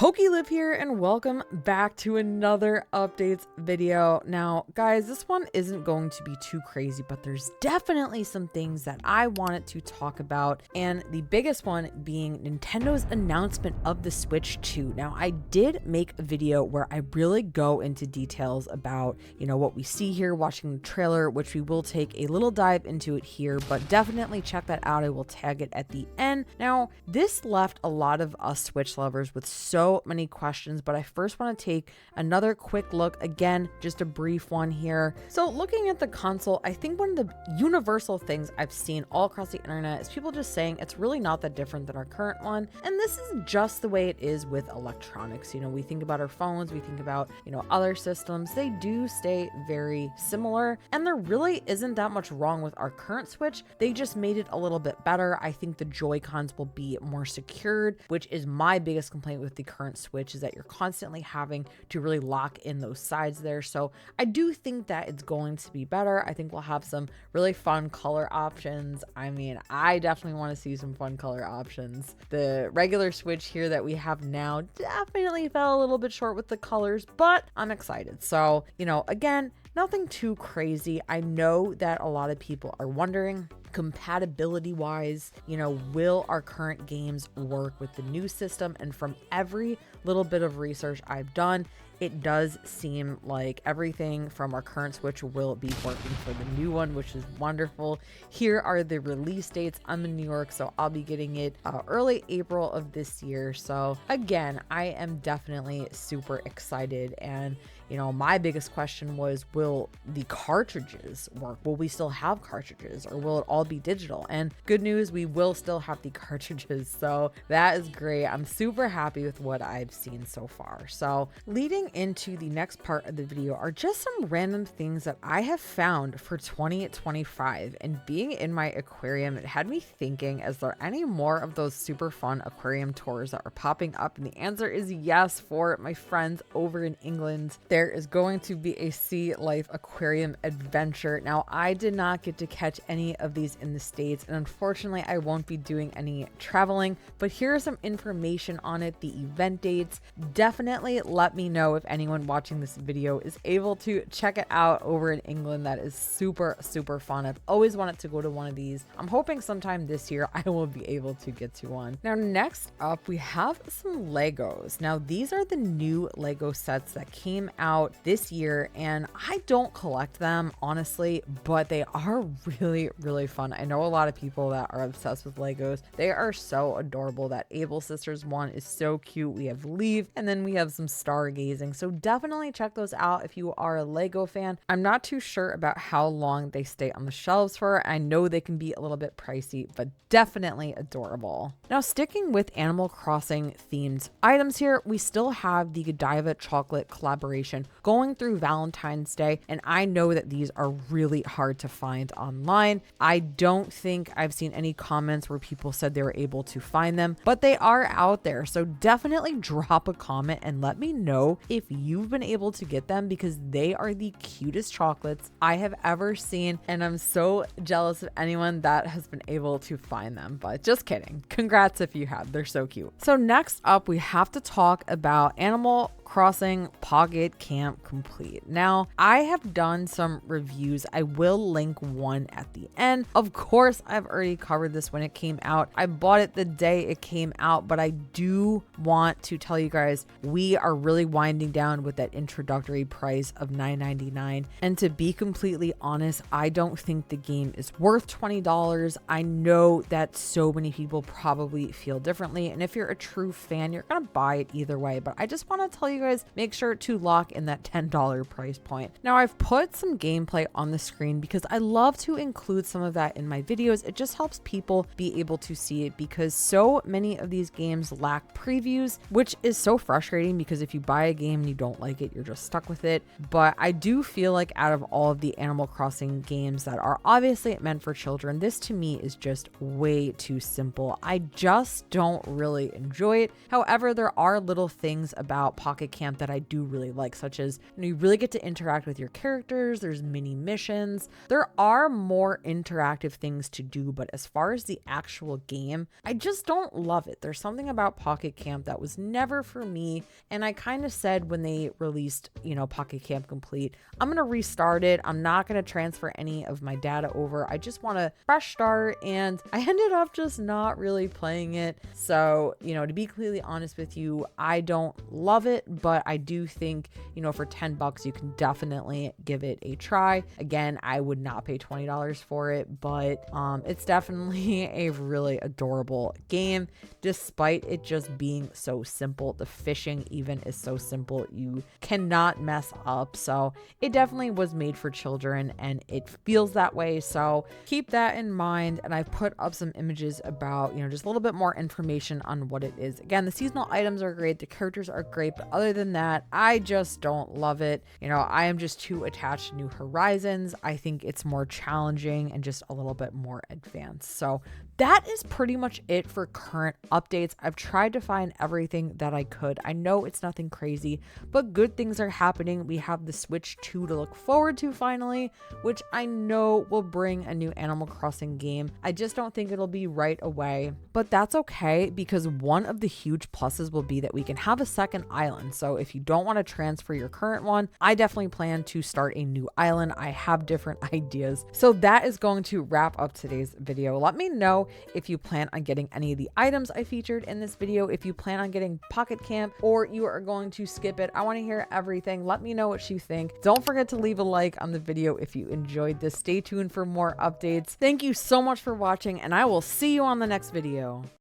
PokeLive here and welcome back to another updates video. Now guys, this one isn't going to be too crazy, but there's definitely some things that I wanted to talk about, and the biggest one being Nintendo's announcement of the Switch 2. Now I did make a video where I really go into details about, what we see here watching the trailer, which we will take a little dive into it here, but definitely check that out. I will tag it at the end. Now this left a lot of us Switch lovers with so many questions, but I first want to take another quick look. Again, just a brief one here. So looking at the console, I think one of the universal things I've seen all across the internet is people just saying it's really not that different than our current one. And this is just the way it is with electronics. We think about our phones, we think about, other systems. They do stay very similar, and there really isn't that much wrong with our current Switch. They just made it a little bit better. I think the Joy-Cons will be more secured, which is my biggest complaint with the current Switch, is that you're constantly having to really lock in those sides there. So I do think that it's going to be better. I think we'll have some really fun color options. I definitely want to see some fun color options. The regular Switch here that we have now definitely fell a little bit short with the colors, but I'm excited. So, again, nothing too crazy. I know that a lot of people are wondering, compatibility wise, will our current games work with the new system? And from every little bit of research I've done, it does seem like everything from our current Switch will be working for the new one, which is wonderful. Here are the release dates. I'm in New York, so I'll be getting it early April of this year. So again, I am definitely super excited. And my biggest question was, will the cartridges work? Will we still have cartridges, or will it all be digital? And good news, we will still have the cartridges. So that is great. I'm super happy with what I've seen so far. So leading into the next part of the video are just some random things that I have found for 2025. And being in my aquarium, it had me thinking, is there any more of those super fun aquarium tours that are popping up? And the answer is yes. For my friends over in England, there is going to be a sea life aquarium adventure. Now I did not get to catch any of these in the States, and unfortunately I won't be doing any traveling, but here's some information on it, the event dates. Definitely let me know if anyone watching this video is able to check it out over in England. That is super fun. I've always wanted to go to one of these. I'm hoping sometime this year I will be able to get to one. Now next up, we have some Legos. Now these are the new Lego sets that came out this year, and I don't collect them honestly, but they are really fun. I know a lot of people that are obsessed with Legos. They are so adorable. That Able Sisters one is so cute. We have Leave, and then we have some stargazing. So definitely check those out if you are a Lego fan. I'm not too sure about how long they stay on the shelves for. I know they can be a little bit pricey, but definitely adorable. Now sticking with Animal Crossing themed items here, we still have the Godiva chocolate collaboration going through Valentine's Day, and I know that these are really hard to find online. I don't think I've seen any comments where people said they were able to find them, but they are out there. So definitely drop a comment and let me know if you've been able to get them, because they are the cutest chocolates I have ever seen, and I'm so jealous of anyone that has been able to find them. But just kidding. Congrats if you have. They're so cute. So next up, we have to talk about Animal Crossing Pocket Camp Complete. Now, I have done some reviews. I will link one at the end. Of course, I've already covered this when it came out. I bought it the day it came out, but I do want to tell you guys, we are really winding down with that introductory price of $9.99. And to be completely honest, I don't think the game is worth $20. I know that so many people probably feel differently, and if you're a true fan, you're gonna buy it either way. But I just want to tell you guys, make sure to lock in that $10 price point. Now I've put some gameplay on the screen because I love to include some of that in my videos. It just helps people be able to see it, because so many of these games lack previews, which is so frustrating, because if you buy a game and you don't like it, you're just stuck with it. But I do feel like out of all of the Animal Crossing games that are obviously meant for children, this to me is just way too simple. I just don't really enjoy it. However, there are little things about Pocket Pocket Camp that I do really like, such as, you really get to interact with your characters. There's mini missions. There are more interactive things to do, but as far as the actual game, I just don't love it. There's something about Pocket Camp that was never for me. And I kind of said when they released, Pocket Camp Complete, I'm going to restart it. I'm not going to transfer any of my data over. I just want a fresh start. And I ended up just not really playing it. So, to be completely honest with you, I don't love it, but I do think, for $10, you can definitely give it a try. Again, I would not pay $20 for it, but it's definitely a really adorable game, despite it just being so simple. The fishing even is so simple. You cannot mess up. So it definitely was made for children, and it feels that way. So keep that in mind. And I've put up some images about, just a little bit more information on what it is. Again, the seasonal items are great. The characters are great. But other than that, I just don't love it. I am just too attached to New Horizons. I think it's more challenging and just a little bit more advanced. So that is pretty much it for current updates. I've tried to find everything that I could. I know it's nothing crazy, but good things are happening. We have the Switch 2 to look forward to finally, which I know will bring a new Animal Crossing game. I just don't think it'll be right away, but that's okay, because one of the huge pluses will be that we can have a second island. So if you don't want to transfer your current one, I definitely plan to start a new island. I have different ideas. So that is going to wrap up today's video. Let me know if you plan on getting any of the items I featured in this video, if you plan on getting Pocket Camp, or you are going to skip it. I want to hear everything. Let me know what you think. Don't forget to leave a like on the video if you enjoyed this. Stay tuned for more updates. Thank you so much for watching, and I will see you on the next video.